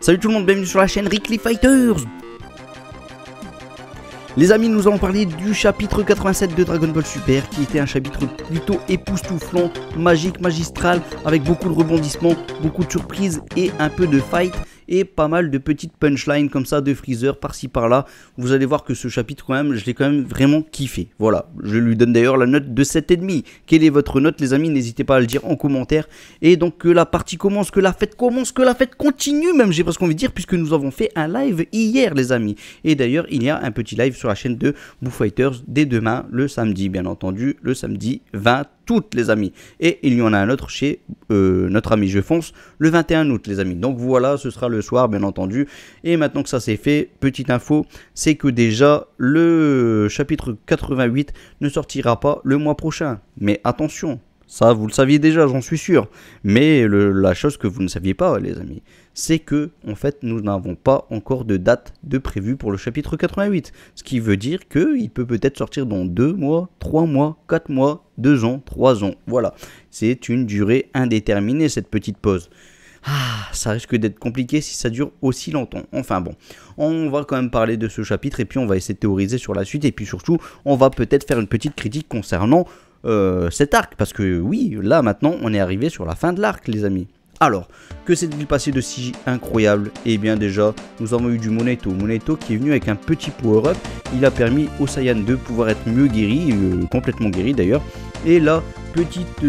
Salut tout le monde, bienvenue sur la chaîne Rickly Fighters. Les amis, nous allons parler du chapitre 87 de Dragon Ball Super, qui était un chapitre plutôt époustouflant, magique, magistral, avec beaucoup de rebondissements, beaucoup de surprises et un peu de fight. Et pas mal de petites punchlines comme ça de Freezer par-ci par-là. Vous allez voir que ce chapitre quand même, je l'ai quand même vraiment kiffé. Voilà, je lui donne d'ailleurs la note de 7,5. Quelle est votre note les amis? N'hésitez pas à le dire en commentaire. Et donc que la partie commence, que la fête commence, que la fête continue même, j'ai presque envie de dire, puisque nous avons fait un live hier les amis. Et d'ailleurs il y a un petit live sur la chaîne de Boo Fighters dès demain, le samedi bien entendu, le samedi 20 août les amis. Et il y en a un autre chez notre ami Je Fonce le 21 août les amis. Donc voilà, ce sera le soir bien entendu. Et maintenant que ça c'est fait, petite info, c'est que déjà le chapitre 88 ne sortira pas le mois prochain. Mais attention, ça vous le saviez déjà, j'en suis sûr. Mais la chose que vous ne saviez pas les amis, c'est que en fait nous n'avons pas encore de date de prévue pour le chapitre 88. Ce qui veut dire qu'il peut peut-être sortir dans 2 mois, 3 mois, 4 mois, 2 ans, 3 ans. Voilà, c'est une durée indéterminée cette petite pause. Ah, ça risque d'être compliqué si ça dure aussi longtemps. Enfin bon, on va quand même parler de ce chapitre et puis on va essayer de théoriser sur la suite. Et puis surtout, on va peut-être faire une petite critique concernant cet arc. Parce que oui, là maintenant, on est arrivé sur la fin de l'arc les amis. Alors, que s'est-il passé de si incroyable? Eh bien déjà, nous avons eu du Monaito. Monaito qui est venu avec un petit power-up. Il a permis au Saiyan de pouvoir être mieux guéri, complètement guéri d'ailleurs. Et là, petite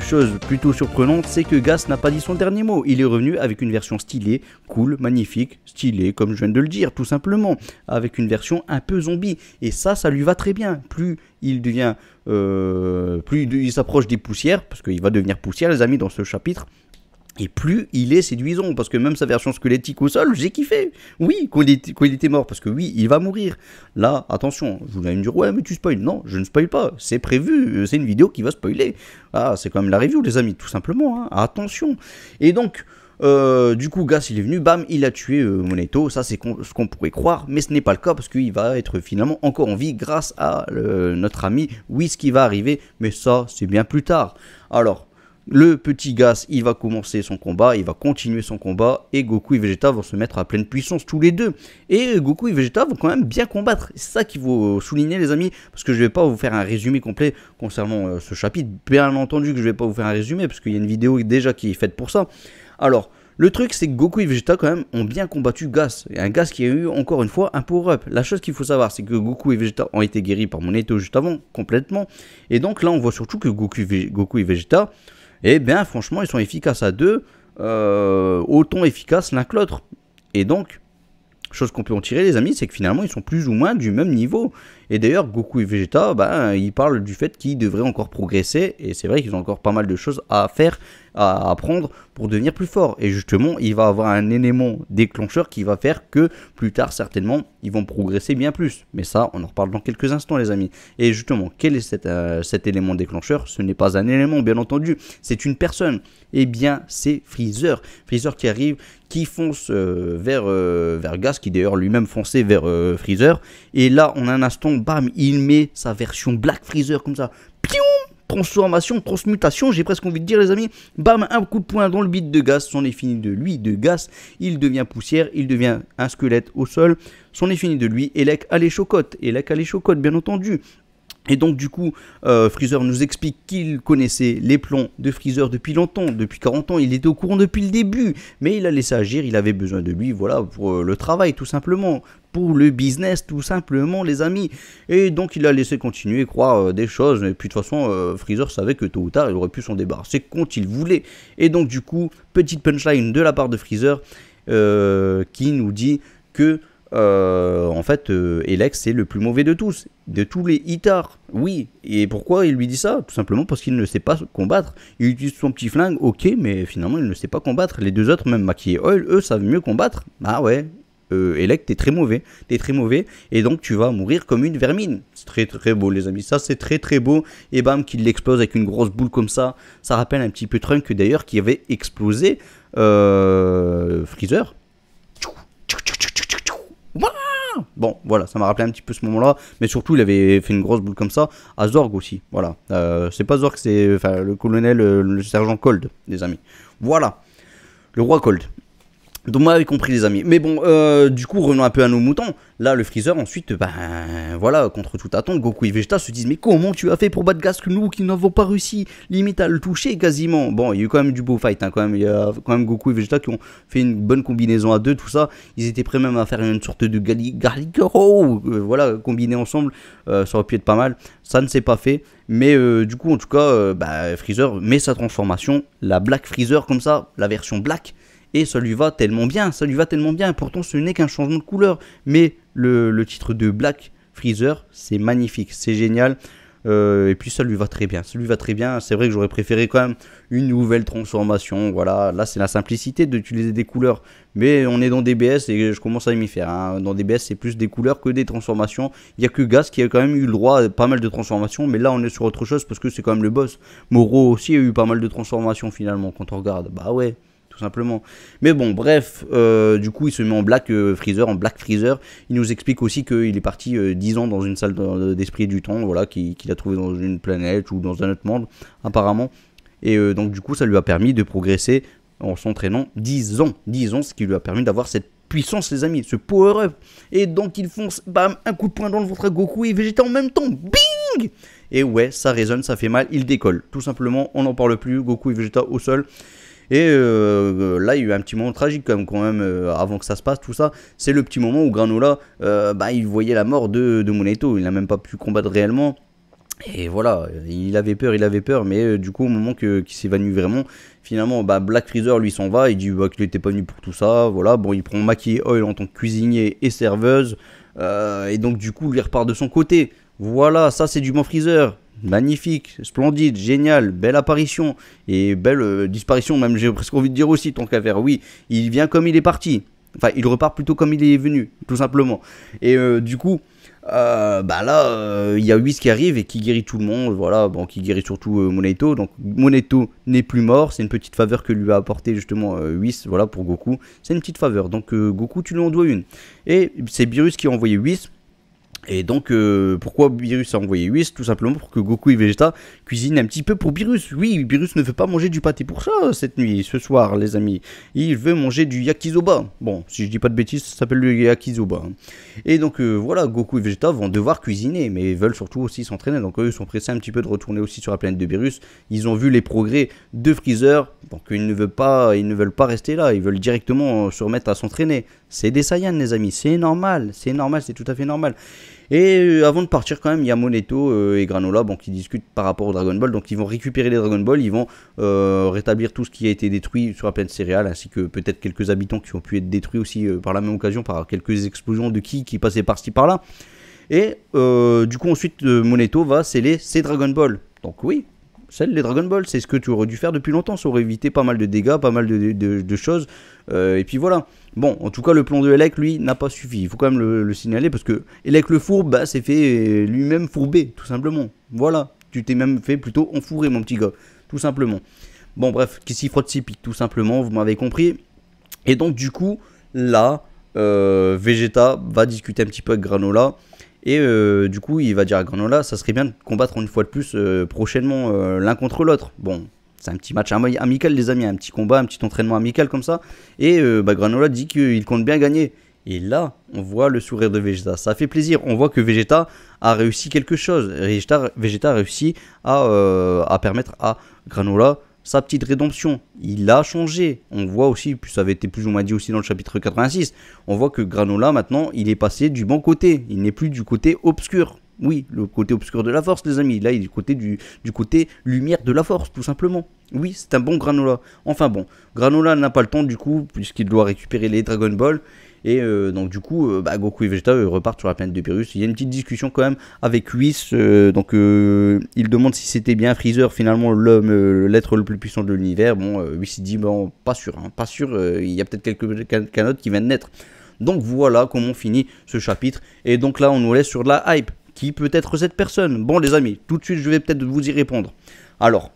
chose plutôt surprenante, c'est que Gas n'a pas dit son dernier mot. Il est revenu avec une version stylée, cool, magnifique, stylée, comme je viens de le dire, tout simplement. Avec une version un peu zombie. Et ça lui va très bien. Plus il devient, il s'approche des poussières, parce qu'il va devenir poussière les amis dans ce chapitre. Et plus il est séduisant, parce que même sa version squelettique au sol, j'ai kiffé. Oui, quand il était mort, parce que oui, il va mourir. Là, attention, vous allez me dire, ouais, mais tu spoil. Non, je ne spoil pas, c'est prévu, c'est une vidéo qui va spoiler. Ah, c'est quand même la review, les amis, tout simplement, hein. Attention. Et donc, du coup, Gas, il est venu, bam, il a tué Monaito. Ça, c'est ce qu'on pourrait croire, mais ce n'est pas le cas, parce qu'il va être finalement encore en vie grâce à notre ami. Oui, ce qui va arriver, mais ça, c'est bien plus tard. Alors, le petit Gas, il va commencer son combat, il va continuer son combat, et Goku et Vegeta vont se mettre à pleine puissance tous les deux. Et Goku et Vegeta vont quand même bien combattre. C'est ça qu'il faut souligner les amis, parce que je ne vais pas vous faire un résumé complet concernant ce chapitre. Bien entendu que je ne vais pas vous faire un résumé, parce qu'il y a une vidéo déjà qui est faite pour ça. Alors, le truc c'est que Goku et Vegeta quand même ont bien combattu Gas. Et un Gas qui a eu encore une fois un power-up. La chose qu'il faut savoir c'est que Goku et Vegeta ont été guéris par Monaito juste avant, complètement. Et donc là on voit surtout que Goku et Vegeta, eh bien franchement ils sont efficaces à deux, autant efficaces l'un que l'autre. Et donc, chose qu'on peut en tirer les amis, c'est que finalement ils sont plus ou moins du même niveau. Et d'ailleurs Goku et Vegeta, ils parlent du fait qu'ils devraient encore progresser. Et c'est vrai qu'ils ont encore pas mal de choses à faire, à apprendre pour devenir plus forts. Et justement il va avoir un élément déclencheur qui va faire que plus tard certainement ils vont progresser bien plus. Mais ça on en reparle dans quelques instants les amis. Et justement quel est cet élément déclencheur? Ce n'est pas un élément bien entendu, c'est une personne. Et bien c'est Freezer. Freezer qui arrive, qui fonce vers Gas, qui d'ailleurs lui-même fonçait vers Freezer. Et là en un instant, bam, il met sa version Black Freezer comme ça. Piou! Transformation, transmutation, j'ai presque envie de dire les amis. Bam, un coup de poing dans le bide de Gas. C'en est fini de lui, de Gas. Il devient poussière, il devient un squelette au sol. C'en est fini de lui. Elec a les chocottes. Elec a les chocottes, bien entendu. Et donc du coup, Freezer nous explique qu'il connaissait les plans de Freezer depuis longtemps, depuis 40 ans, il était au courant depuis le début, mais il a laissé agir, il avait besoin de lui, voilà, pour le travail tout simplement, pour le business tout simplement les amis. Et donc il a laissé continuer, croire des choses, et puis de toute façon, Freezer savait que tôt ou tard, il aurait pu s'en débarrasser quand il voulait. Et donc du coup, petite punchline de la part de Freezer, qui nous dit que en fait Elec c'est le plus mauvais de tous les Hittars. Oui, et pourquoi il lui dit ça? Tout simplement parce qu'il ne sait pas combattre. Il utilise son petit flingue, ok, mais finalement il ne sait pas combattre. Les deux autres, même Maki et Oil, eux savent mieux combattre. Ah ouais, Elec t'es très mauvais, et donc tu vas mourir comme une vermine. C'est très très beau les amis, ça c'est très très beau. Et bam, qu'il l'explose avec une grosse boule comme ça rappelle un petit peu Trunks d'ailleurs, qui avait explosé Freezer. Bon, voilà, ça m'a rappelé un petit peu ce moment-là, mais surtout, il avait fait une grosse boule comme ça à Zorg aussi, voilà. C'est pas Zorg, c'est le colonel, le sergent Cold, les amis. Voilà, le roi Cold. Donc vous m'avez compris les amis. Mais bon, du coup, revenons un peu à nos moutons. Là, le Freezer, ensuite, ben voilà, contre toute attente, Goku et Vegeta se disent mais comment tu as fait pour battre Gasque, nous qui n'avons pas réussi limite à le toucher quasiment. Bon, il y a eu quand même du beau fight, hein, quand même. Il y a quand même Goku et Vegeta qui ont fait une bonne combinaison à deux, tout ça. Ils étaient prêts même à faire une sorte de Garlic Roll, voilà, combinés ensemble. Ça aurait pu être pas mal. Ça ne s'est pas fait. Mais du coup, en tout cas, Freezer met sa transformation, la Black Freezer comme ça, la version Black. Et ça lui va tellement bien, pourtant ce n'est qu'un changement de couleur. Mais le titre de Black Freezer, c'est magnifique, c'est génial. Et puis ça lui va très bien, c'est vrai que j'aurais préféré quand même une nouvelle transformation. Voilà, là c'est la simplicité d'utiliser des couleurs. Mais on est dans DBS et je commence à m'y faire, hein. Dans DBS c'est plus des couleurs que des transformations. Il n'y a que Gas qui a quand même eu le droit à pas mal de transformations. Mais là on est sur autre chose parce que c'est quand même le boss. Moro aussi a eu pas mal de transformations finalement quand on regarde. Bah ouais, tout simplement. Mais bon, bref, du coup, il se met en Black Freezer, en Black Freezer. Il nous explique aussi qu'il est parti 10 ans dans une salle d'esprit du temps, voilà, qu'il a trouvé dans une planète ou dans un autre monde, apparemment. Et donc, du coup, ça lui a permis de progresser en s'entraînant 10 ans. 10 ans, ce qui lui a permis d'avoir cette puissance, les amis, ce power-up. Et donc, il fonce, bam, un coup de poing dans le ventre à Goku et Vegeta en même temps. Bing! Et ouais, ça résonne, ça fait mal, il décolle. Tout simplement, on n'en parle plus, Goku et Vegeta au sol. Et là, il y a eu un petit moment tragique quand même avant que ça se passe, tout ça. C'est le petit moment où Granola, il voyait la mort de Moneto. Il n'a même pas pu combattre réellement. Et voilà, il avait peur, mais du coup, au moment qu'il s'évanouit vraiment, finalement, Black Freezer, lui, s'en va. Il dit qu'il n'était pas venu pour tout ça. Voilà, bon, il prend Maki Oil en tant que cuisinier et serveuse. Et donc, du coup, lui repart de son côté. Voilà, ça, c'est du bon Freezer. Magnifique, splendide, génial, belle apparition et belle disparition, même j'ai presque envie de dire aussi, tant qu'à faire. Oui, il vient comme il est parti. Enfin, il repart plutôt comme il est venu, tout simplement. Et du coup, là, il y a Whis qui arrive et qui guérit tout le monde. Voilà, bon, qui guérit surtout Moneto. Donc, Moneto n'est plus mort. C'est une petite faveur que lui a apporté justement Whis, voilà, pour Goku. C'est une petite faveur. Donc, Goku, tu lui en dois une. Et c'est Beerus qui a envoyé Whis. Et donc, pourquoi Beerus a envoyé Whis? Tout simplement pour que Goku et Vegeta cuisinent un petit peu pour Beerus. Oui, Beerus ne veut pas manger du pâté pour ça cette nuit, ce soir, les amis. Il veut manger du yakisoba. Bon, si je dis pas de bêtises, ça s'appelle le yakisoba. Et donc, voilà, Goku et Vegeta vont devoir cuisiner, mais ils veulent surtout aussi s'entraîner. Donc, eux, ils sont pressés un petit peu de retourner aussi sur la planète de Beerus. Ils ont vu les progrès de Freezer, donc ils ne veulent pas rester là. Ils veulent directement se remettre à s'entraîner. C'est des Saiyans, les amis, c'est normal, c'est tout à fait normal. Et avant de partir quand même, il y a Moneto et Granola qui discutent par rapport au Dragon Ball. Donc ils vont récupérer les Dragon Ball, ils vont rétablir tout ce qui a été détruit sur la planète céréale, ainsi que peut-être quelques habitants qui ont pu être détruits aussi par la même occasion, par quelques explosions de qui passaient par-ci par-là. Et du coup ensuite Moneto va sceller ses Dragon Ball. Donc oui, celle les Dragon Ball, c'est ce que tu aurais dû faire depuis longtemps, ça aurait évité pas mal de dégâts, pas mal de choses, et puis voilà. Bon, en tout cas, le plan de Elec, lui, n'a pas suffi, il faut quand même le signaler, parce que Elec le fourbe, s'est fait lui-même fourber, tout simplement. Voilà, tu t'es même fait plutôt enfourrer, mon petit gars, tout simplement. Bon, bref, qui s'y frotte s'y pique, tout simplement, vous m'avez compris. Et donc, du coup, là, Vegeta va discuter un petit peu avec Granola. Et du coup, il va dire à Granola, ça serait bien de combattre une fois de plus prochainement l'un contre l'autre. Bon, c'est un petit match amical, les amis, un petit combat, un petit entraînement amical comme ça. Et Granola dit qu'il compte bien gagner. Et là, on voit le sourire de Vegeta. Ça fait plaisir. On voit que Vegeta a réussi quelque chose. Vegeta a réussi à permettre à Granola sa petite rédemption. Il a changé. On voit aussi, puis ça avait été plus ou moins dit aussi dans le chapitre 86, on voit que Granola, maintenant, il est passé du bon côté. Il n'est plus du côté obscur. Oui, le côté obscur de la force, les amis. Là, il est du côté, du côté lumière de la force, tout simplement. Oui, c'est un bon Granola. Enfin bon, Granola n'a pas le temps, du coup, puisqu'il doit récupérer les Dragon Ball. Et donc du coup, Goku et Vegeta repartent sur la planète de Beerus. Il y a une petite discussion quand même avec Whis. Il demande si c'était bien Freezer, finalement l'être le plus puissant de l'univers. Bon, Whis dit bon, pas sûr, hein, pas sûr. Il y a peut-être quelques canottes qui viennent de naître. Donc voilà comment on finit ce chapitre. Et donc là, on nous laisse sur de la hype. Qui peut être cette personne? Bon les amis, tout de suite, je vais peut-être vous y répondre. Alors,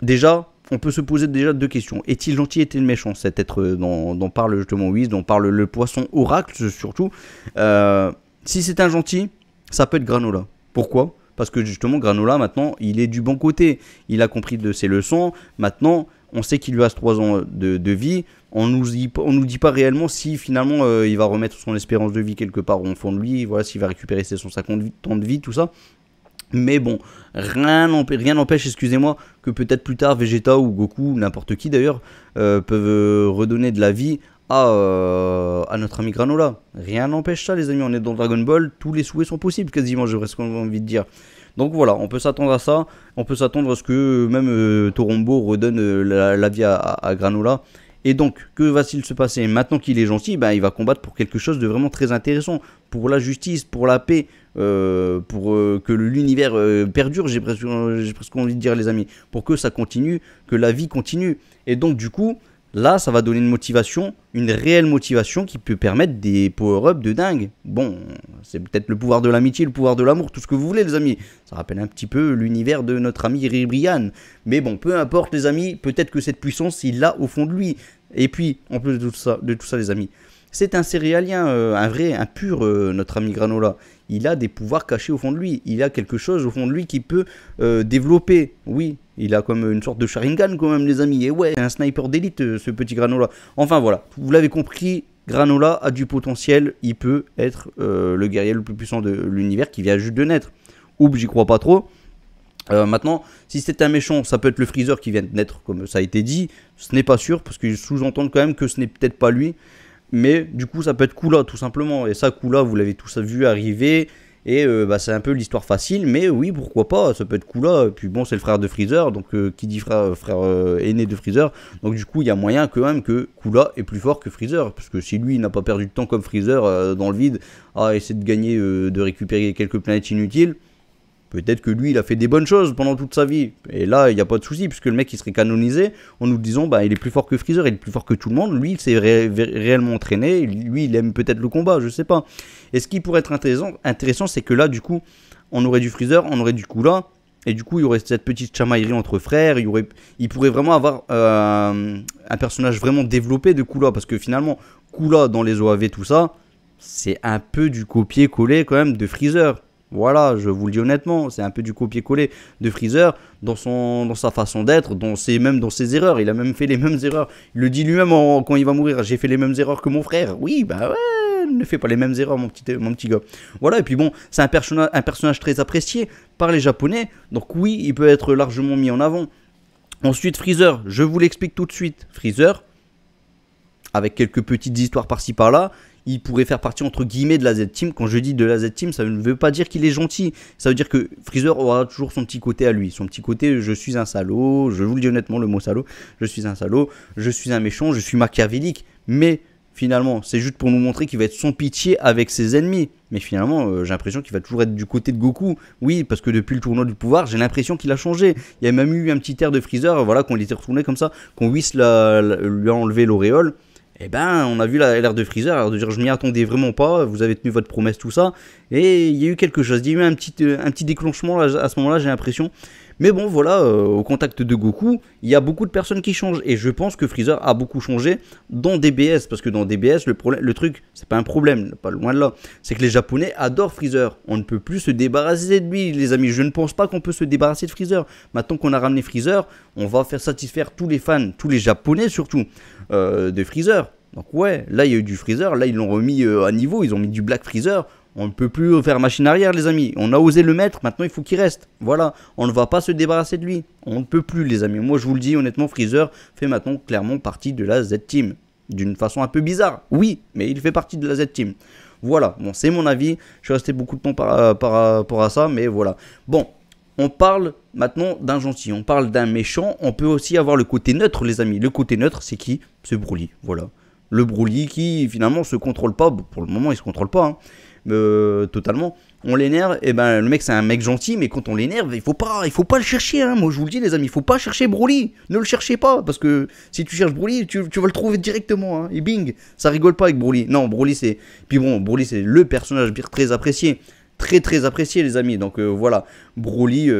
déjà, on peut se poser déjà deux questions. Est-il gentil, est-il méchant, cet être dont parle justement Whis, dont parle le poisson oracle surtout. Si c'est un gentil, ça peut être Granola. Pourquoi? Parce que justement Granola maintenant, il est du bon côté. Il a compris de ses leçons. Maintenant, on sait qu'il lui reste 3 ans de vie. On nous dit pas réellement si finalement il va remettre son espérance de vie quelque part au fond de lui, voilà, s'il va récupérer ses 150 ans de vie, tout ça. Mais bon, rien n'empêche, excusez-moi, que peut-être plus tard Vegeta ou Goku, n'importe qui d'ailleurs, peuvent redonner de la vie à notre ami Granola. Rien n'empêche ça, les amis, on est dans Dragon Ball, tous les souhaits sont possibles quasiment, j'ai presque envie de dire. Donc voilà, on peut s'attendre à ça, on peut s'attendre à ce que même Torombo redonne la vie à Granola. Et donc, que va-t-il se passer? Maintenant qu'il est gentil, ben, il va combattre pour quelque chose de vraiment très intéressant. Pour la justice, pour la paix, pour que l'univers perdure, j'ai presque envie de dire, les amis. Pour que ça continue, que la vie continue. Et donc, du coup, là, ça va donner une motivation, une réelle motivation qui peut permettre des power-up de dingue. Bon, c'est peut-être le pouvoir de l'amitié, le pouvoir de l'amour, tout ce que vous voulez, les amis. Ça rappelle un petit peu l'univers de notre ami Ribrian. Mais bon, peu importe, les amis, peut-être que cette puissance, il l'a au fond de lui. Et puis, en plus de tout ça, les amis, c'est un céréalien, un pur, notre ami Granola. Il a des pouvoirs cachés au fond de lui. Il a quelque chose au fond de lui qui peut développer. Oui, il a comme une sorte de Sharingan quand même, les amis. Et ouais, c'est un sniper d'élite, ce petit Granola. Enfin voilà, vous l'avez compris, Granola a du potentiel. Il peut être le guerrier le plus puissant de l'univers qui vient juste de naître. Oups, j'y crois pas trop. Maintenant, si c'est un méchant, ça peut être le Freezer qui vient de naître, comme ça a été dit. Ce n'est pas sûr, parce qu'ils sous-entendent quand même que ce n'est peut-être pas lui. Mais du coup, ça peut être Koola, tout simplement. Et ça, Koola, vous l'avez tous vu arriver. Et c'est un peu l'histoire facile. Mais oui, pourquoi pas, ça peut être Koola. Et puis bon, c'est le frère de Freezer. Donc, qui dit frère aîné de Freezer. Donc, du coup, il y a moyen quand même que Koola est plus fort que Freezer. Parce que si lui, il n'a pas perdu de temps comme Freezer dans le vide, à essayer de gagner, de récupérer quelques planètes inutiles. Peut-être que lui, il a fait des bonnes choses pendant toute sa vie. Et là, il n'y a pas de souci, puisque le mec, il serait canonisé en nous disant, bah, il est plus fort que Freezer, il est plus fort que tout le monde. Lui, il s'est réellement entraîné. Lui, il aime peut-être le combat, je sais pas. Et ce qui pourrait être intéressant, c'est que là, du coup, on aurait du Freezer, on aurait du Koola. Et du coup, il y aurait cette petite chamaillerie entre frères. Il pourrait vraiment avoir un personnage vraiment développé de Koola. Parce que finalement, Koola, dans les OAV, tout ça, c'est un peu du copier-coller quand même de Freezer. Voilà, je vous le dis honnêtement, c'est un peu du copier-coller de Freezer dans sa façon d'être, même dans ses erreurs. Il a même fait les mêmes erreurs. Il le dit lui-même quand il va mourir. J'ai fait les mêmes erreurs que mon frère. Oui, bah ouais, ne fais pas les mêmes erreurs, mon petit gars. Voilà, et puis bon, c'est un personnage très apprécié par les Japonais. Donc oui, il peut être largement mis en avant. Ensuite, Freezer, je vous l'explique tout de suite. Freezer, avec quelques petites histoires par-ci par-là, il pourrait faire partie entre guillemets de la Z-Team. Quand je dis de la Z-Team, ça ne veut pas dire qu'il est gentil. Ça veut dire que Freezer aura toujours son petit côté à lui. Son petit côté, je suis un salaud, je vous le dis honnêtement le mot salaud, je suis un salaud, je suis un méchant, je suis machiavélique. Mais finalement, c'est juste pour nous montrer qu'il va être sans pitié avec ses ennemis. Mais finalement, j'ai l'impression qu'il va toujours être du côté de Goku. Oui, parce que depuis le tournoi du pouvoir, j'ai l'impression qu'il a changé. Il y a même eu un petit air de Freezer, voilà, qu'on l'était retourné comme ça, qu'on Whis lui a enlevé l'auréole. Eh ben, on a vu l'air de Freezer, alors de dire je m'y attendais vraiment pas, vous avez tenu votre promesse, tout ça. Et il y a eu quelque chose, il y a eu un petit déclenchement là, à ce moment-là, j'ai l'impression. Mais bon, voilà, au contact de Goku, il y a beaucoup de personnes qui changent. Et je pense que Freezer a beaucoup changé dans DBS. Parce que dans DBS, le truc, c'est pas un problème, pas loin de là. C'est que les Japonais adorent Freezer. On ne peut plus se débarrasser de lui, les amis. Je ne pense pas qu'on peut se débarrasser de Freezer. Maintenant qu'on a ramené Freezer, on va faire satisfaire tous les fans, tous les Japonais surtout, de Freezer. Donc ouais, là il y a eu du Freezer, là ils l'ont remis à niveau, ils ont mis du Black Freezer. On ne peut plus faire machine arrière, les amis. On a osé le mettre, maintenant il faut qu'il reste. Voilà, on ne va pas se débarrasser de lui. On ne peut plus, les amis. Moi, je vous le dis, honnêtement, Freezer fait maintenant clairement partie de la Z-Team. D'une façon un peu bizarre, oui, mais il fait partie de la Z-Team. Voilà, bon, c'est mon avis. Je suis resté beaucoup de temps par rapport à ça, mais voilà. Bon, on parle maintenant d'un gentil, on parle d'un méchant. On peut aussi avoir le côté neutre, les amis. Le côté neutre, c'est qui? C'est Broly, voilà. Le Broly qui, finalement, se contrôle pas. Bon, pour le moment, il se contrôle pas, hein. Totalement, on l'énerve, et ben le mec c'est un mec gentil, mais quand on l'énerve, il faut pas le chercher, hein. Moi je vous le dis, les amis, il faut pas chercher Broly, ne le cherchez pas, parce que si tu cherches Broly, tu vas le trouver directement, hein. Et bing, ça rigole pas avec Broly. Non, Broly c'est, puis bon, Broly c'est le personnage très apprécié, très apprécié, les amis. Donc voilà, Broly,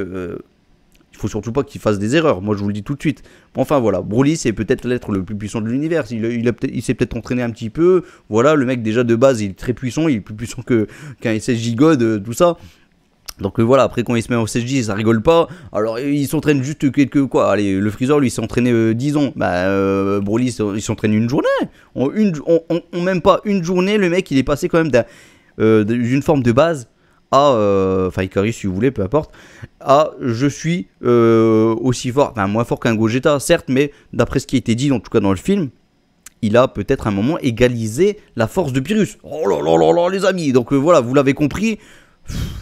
il faut surtout pas qu'il fasse des erreurs, moi je vous le dis tout de suite. Enfin voilà, Broly c'est peut-être l'être le plus puissant de l'univers, il s'est peut-être entraîné un petit peu, voilà, le mec déjà de base il est très puissant, il est plus puissant qu'un SSJ God, tout ça. Donc voilà, après quand il se met au CSJ, ça rigole pas. Alors il s'entraîne juste quelques quoi. Allez, le Freezer lui il s'est entraîné 10 ans. Broly il s'entraîne une journée. En même pas une journée, le mec il est passé quand même d'une forme de base à enfin Ikari si vous voulez, peu importe, à je suis aussi fort, enfin moins fort qu'un Gogeta certes, mais d'après ce qui a été dit en tout cas dans le film, il a peut-être un moment égalisé la force de Pyrrhus. Oh là là là là les amis. Donc voilà, vous l'avez compris.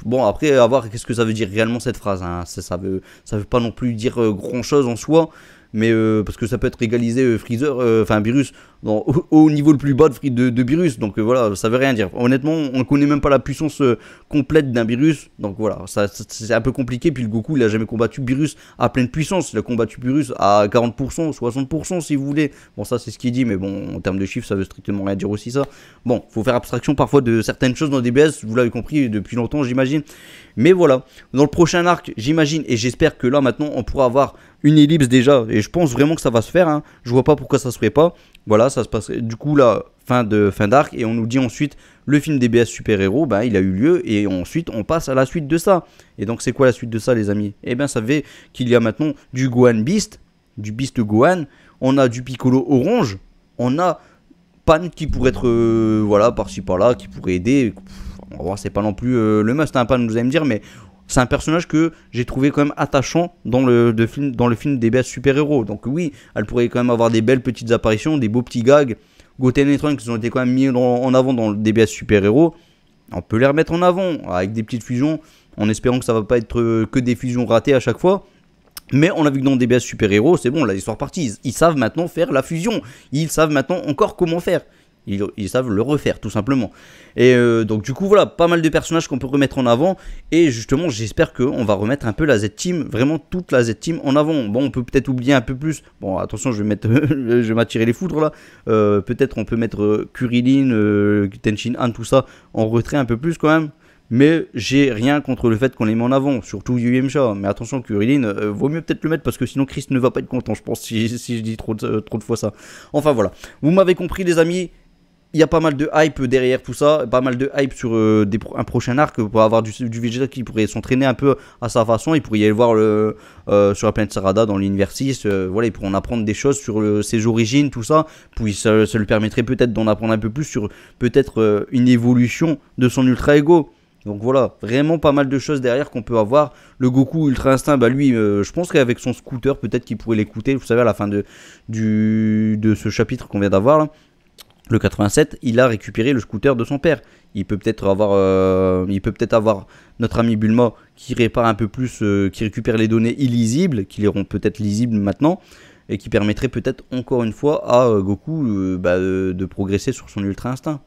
Bon, après, à voir qu'est-ce que ça veut dire réellement cette phrase. Hein. Ça veut pas non plus dire grand chose en soi. Mais parce que ça peut être égalisé Freezer, enfin Beerus, au niveau le plus bas de Beerus. Donc voilà, ça veut rien dire. Honnêtement, on ne connaît même pas la puissance complète d'un Beerus. Donc voilà, c'est un peu compliqué. Puis le Goku, il a jamais combattu Beerus à pleine puissance. Il a combattu Beerus à 40%, 60% si vous voulez. Bon, ça c'est ce qu'il dit, mais bon, en termes de chiffres, ça veut strictement rien dire aussi ça. Bon, faut faire abstraction parfois de certaines choses dans DBS. Vous l'avez compris depuis longtemps, j'imagine. Mais voilà, dans le prochain arc, j'imagine et j'espère que là maintenant, on pourra avoir une ellipse déjà, et je pense vraiment que ça va se faire, hein. Je vois pas pourquoi ça se ferait pas. Voilà, ça se passerait du coup là, fin d'arc, et on nous dit ensuite le film DBS super-héros, ben il a eu lieu, et ensuite on passe à la suite de ça. Et donc c'est quoi la suite de ça les amis? Eh bien ça fait qu'il y a maintenant du Gohan Beast, du Beast Gohan, on a du Piccolo Orange, on a Pan qui pourrait être, voilà, par-ci par-là, qui pourrait aider. On va voir, c'est pas non plus le must, hein, Pan, vous allez me dire, mais c'est un personnage que j'ai trouvé quand même attachant dans le film DBS super-héros. Donc oui, elle pourrait quand même avoir des belles petites apparitions, des beaux petits gags. Goten et Trunks qui ont été quand même mis en avant dans le DBS super-héros. On peut les remettre en avant avec des petites fusions, en espérant que ça va pas être que des fusions ratées à chaque fois. Mais on a vu que dans DBS super-héros, c'est bon, là, l'histoire partie. Ils savent maintenant faire la fusion. Ils savent maintenant encore comment faire. Ils savent le refaire tout simplement. Et donc du coup voilà, pas mal de personnages qu'on peut remettre en avant. Et justement j'espère qu'on va remettre un peu la Z-Team, vraiment toute la Z-Team en avant. Bon, on peut peut-être oublier un peu plus. Bon attention, je vais m'attirer les foudres là. Peut-être on peut mettre Kuririn, Tenshin Han, tout ça en retrait un peu plus quand même. Mais j'ai rien contre le fait qu'on les met en avant, surtout Yu Yamcha. Mais attention, Kuririn, vaut mieux peut-être le mettre parce que sinon Chris ne va pas être content, je pense, si je dis trop de fois ça. Enfin voilà, vous m'avez compris les amis. Il y a pas mal de hype derrière tout ça, pas mal de hype sur un prochain arc pour avoir du Vegeta qui pourrait s'entraîner un peu à sa façon. Il pourrait y aller voir sur la planète Sarada dans l'univers 6. Voilà, ils pourront en apprendre des choses sur ses origines, tout ça. Puis ça lui permettrait peut-être d'en apprendre un peu plus sur peut-être une évolution de son Ultra Ego. Donc voilà, vraiment pas mal de choses derrière qu'on peut avoir. Le Goku Ultra Instinct, bah lui, je pense qu'avec son scooter, peut-être qu'il pourrait l'écouter. Vous savez, à la fin de ce chapitre qu'on vient d'avoir là. Le 87, il a récupéré le scooter de son père. Il peut peut-être avoir notre ami Bulma qui répare un peu plus, qui récupère les données illisibles, qui les rend peut-être lisibles maintenant, et qui permettrait peut-être encore une fois à Goku de progresser sur son Ultra Instinct.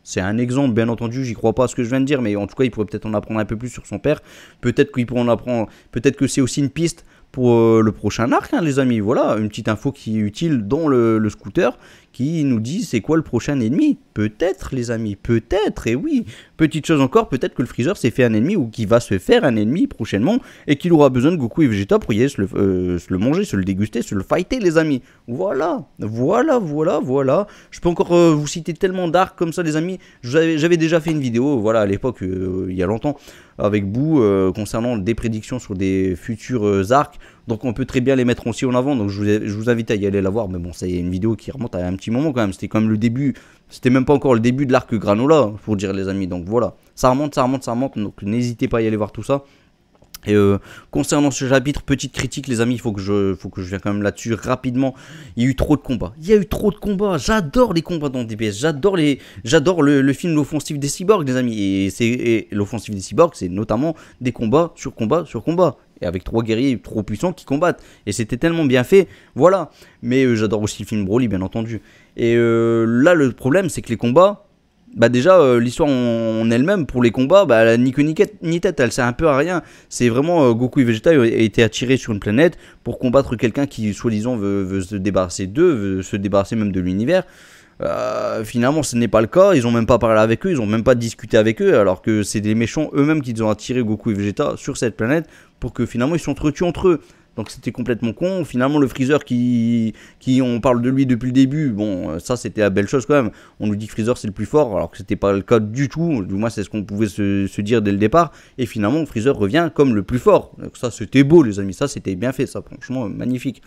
C'est un exemple, bien entendu, j'y crois pas à ce que je viens de dire, mais en tout cas, il pourrait peut-être en apprendre un peu plus sur son père. Peut-être qu'il pourrait en apprendre, peut-être que c'est aussi une piste pour le prochain arc, hein, les amis. Voilà, une petite info qui est utile dans le scooter, qui nous dit c'est quoi le prochain ennemi. Peut-être, les amis, peut-être, et oui. Petite chose encore, peut-être que le Freezer s'est fait un ennemi ou qu'il va se faire un ennemi prochainement et qu'il aura besoin de Goku et Vegeta pour y aller se le manger, se le déguster, se le fighter, les amis. Voilà, voilà, voilà, voilà. Je peux encore vous citer tellement d'arcs comme ça, les amis. J'avais déjà fait une vidéo, voilà, à l'époque, il y a longtemps, avec Boo, concernant des prédictions sur des futurs arcs. Donc on peut très bien les mettre aussi en avant. Donc je vous invite à y aller la voir. Mais bon, c'est une vidéo qui remonte à un petit moment quand même. C'était quand même le début. C'était même pas encore le début de l'arc Granola, pour dire les amis. Donc voilà, ça remonte, ça remonte, ça remonte. Donc n'hésitez pas à y aller voir tout ça. Et concernant ce chapitre, petite critique les amis, il faut que je vienne quand même là-dessus rapidement. Il y a eu trop de combats. Il y a eu trop de combats. J'adore les combats dans DBS. J'adore le film L'Offensive des Cyborgs les amis. Et L'Offensive des Cyborgs, c'est notamment des combats sur combat sur combat. Et avec 3 guerriers trop puissants qui combattent. Et c'était tellement bien fait. Voilà. Mais j'adore aussi le film Broly, bien entendu. Et là, le problème, c'est que les combats... Bah déjà l'histoire en elle-même pour les combats, bah elle a ni queue ni tête, elle sert un peu à rien. C'est vraiment Goku et Vegeta ont été attirés sur une planète pour combattre quelqu'un qui soi-disant veut se débarrasser d'eux, veut se débarrasser même de l'univers. Finalement ce n'est pas le cas, ils ont même pas parlé avec eux, ils ont même pas discuté avec eux, alors que c'est des méchants eux-mêmes qui ont attiré Goku et Vegeta sur cette planète pour que finalement ils s'entretuent entre eux. Donc c'était complètement con. Finalement, le Freezer qui on parle de lui depuis le début, bon, ça c'était la belle chose quand même. On nous dit que Freezer c'est le plus fort, alors que c'était pas le cas du tout. Du moins, c'est ce qu'on pouvait se dire dès le départ. Et finalement, Freezer revient comme le plus fort. Donc ça, c'était beau, les amis. Ça, c'était bien fait, ça, franchement, magnifique.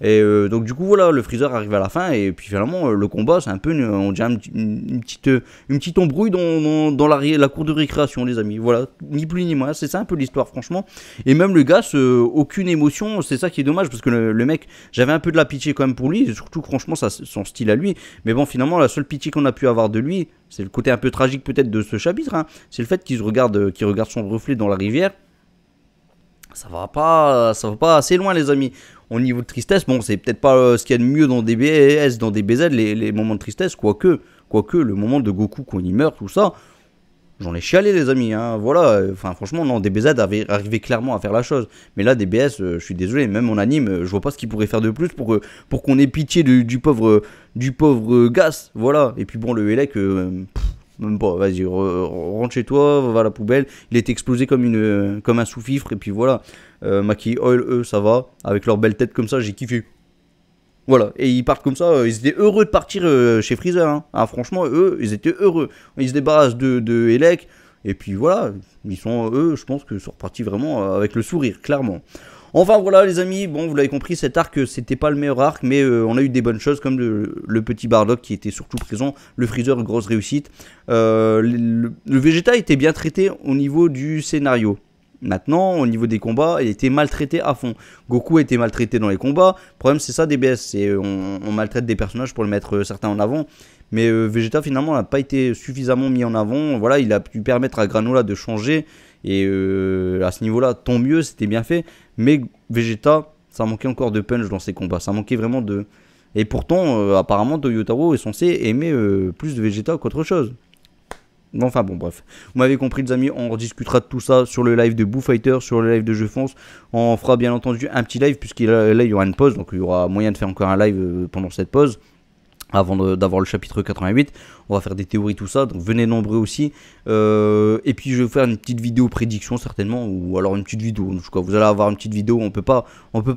Et donc, du coup, voilà, le Freezer arrive à la fin. Et puis finalement, le combat, c'est un peu, on dirait une petite embrouille dans la cour de récréation, les amis. Voilà, ni plus ni moins. C'est ça un peu l'histoire, franchement. Et même le gars, aucune émotion. C'est ça qui est dommage, parce que le mec, j'avais un peu de la pitié quand même pour lui. Et surtout, franchement, ça, son style à lui. Mais bon, finalement, la seule pitié qu'on a pu avoir de lui, c'est le côté un peu tragique peut-être de ce chapitre, hein. C'est le fait qu'il regarde son reflet dans la rivière. Ça va pas assez loin, les amis. Au niveau de tristesse, bon, c'est peut-être pas ce qu'il y a de mieux dans des BS, dans des BZ, les moments de tristesse, quoique le moment de Goku quand il meurt, tout ça, j'en ai chialé, les amis, hein, voilà. Enfin, franchement, non, DBZ arrivait clairement à faire la chose. Mais là, DBS, je suis désolé, même en anime, je vois pas ce qu'il pourrait faire de plus pour qu'on ait pitié du pauvre Gas, voilà. Et puis bon, le Elec, même pas, vas-y, rentre chez toi, va à la poubelle. Il est explosé comme un sous-fifre, et puis voilà. Maki Oil, eux, ça va. Avec leur belle tête comme ça, j'ai kiffé. Voilà, et ils partent comme ça, ils étaient heureux de partir chez Freezer, hein. Ah, franchement, eux, ils étaient heureux. Ils se débarrassent de Elec, et puis voilà, ils sont, eux, je pense que sont repartis vraiment avec le sourire, clairement. Enfin voilà les amis, bon vous l'avez compris, cet arc c'était pas le meilleur arc, mais on a eu des bonnes choses comme le petit Bardock qui était surtout présent, le Freezer, grosse réussite. Le Vegeta était bien traité au niveau du scénario. Maintenant, au niveau des combats, il était maltraité à fond. Goku était maltraité dans les combats. Le problème, c'est ça, DBS. C'est on maltraite des personnages pour les mettre certains en avant. Mais Vegeta, finalement, n'a pas été suffisamment mis en avant. Voilà, il a pu permettre à Granola de changer. Et à ce niveau-là, tant mieux, c'était bien fait. Mais Vegeta, ça manquait encore de punch dans ses combats. Ça manquait vraiment de... Et pourtant, apparemment, Toyotaro est censé aimer plus de Vegeta qu'autre chose. Enfin bon, bref. Vous m'avez compris, les amis, on rediscutera de tout ça sur le live de Boo Fighter, sur le live de Je Fonce. On fera bien entendu un petit live, puisqu'il là, il y aura une pause, donc il y aura moyen de faire encore un live pendant cette pause, avant d'avoir le chapitre 88. On va faire des théories, tout ça, donc venez nombreux aussi. Et puis je vais faire une petite vidéo prédiction certainement, ou alors une petite vidéo. En tout cas, vous allez avoir une petite vidéo. On peut pas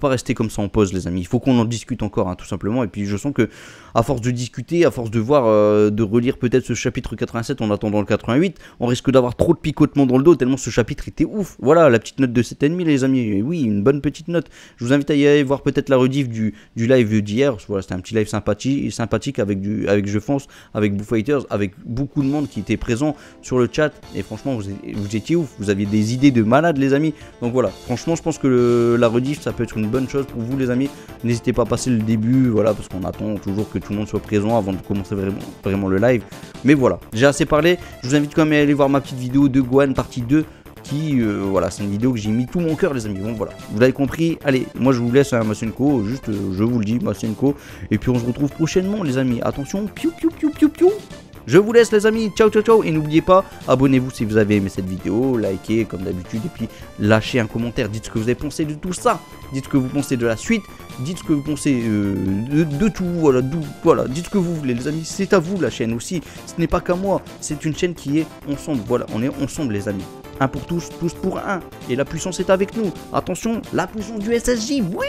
rester comme ça en pause, les amis. Il faut qu'on en discute encore, hein, tout simplement. Et puis je sens que à force de discuter, à force de voir, de relire peut-être ce chapitre 87 en attendant le 88, on risque d'avoir trop de picotements dans le dos tellement ce chapitre était ouf. Voilà, la petite note de 7,5, les amis. Et oui, une bonne petite note. Je vous invite à y aller voir peut-être la rediff du live d'hier. Voilà, c'était un petit live sympathique avec Je Fonce, avec Boo Fighters, avec beaucoup de monde qui était présent sur le chat. Et franchement, vous étiez ouf. Vous aviez des idées de malade, les amis. Donc voilà, franchement, je pense que la rediff, ça peut être une bonne chose pour vous, les amis. N'hésitez pas à passer le début, voilà, parce qu'on attend toujours que tout le monde soit présent avant de commencer vraiment le live. Mais voilà, j'ai assez parlé. Je vous invite quand même à aller voir ma petite vidéo de Gohan partie 2. Voilà, c'est une vidéo que j'ai mis tout mon cœur, les amis. Bon, voilà, vous l'avez compris. Allez, moi je vous laisse à Masenko, juste je vous le dis, Masenko. Et puis on se retrouve prochainement, les amis. Attention, piou piou piou piou piou. Je vous laisse, les amis. Ciao ciao ciao. Et n'oubliez pas, abonnez-vous si vous avez aimé cette vidéo, likez comme d'habitude, et puis lâchez un commentaire. Dites ce que vous avez pensé de tout ça. Dites ce que vous pensez de la suite. Dites ce que vous pensez de tout. Voilà, dites ce que vous voulez, les amis. C'est à vous la chaîne aussi. Ce n'est pas qu'à moi. C'est une chaîne qui est ensemble. Voilà, on est ensemble, les amis. Un pour tous, tous pour un. Et la puissance est avec nous. Attention, la puissance du SSJ. Oui.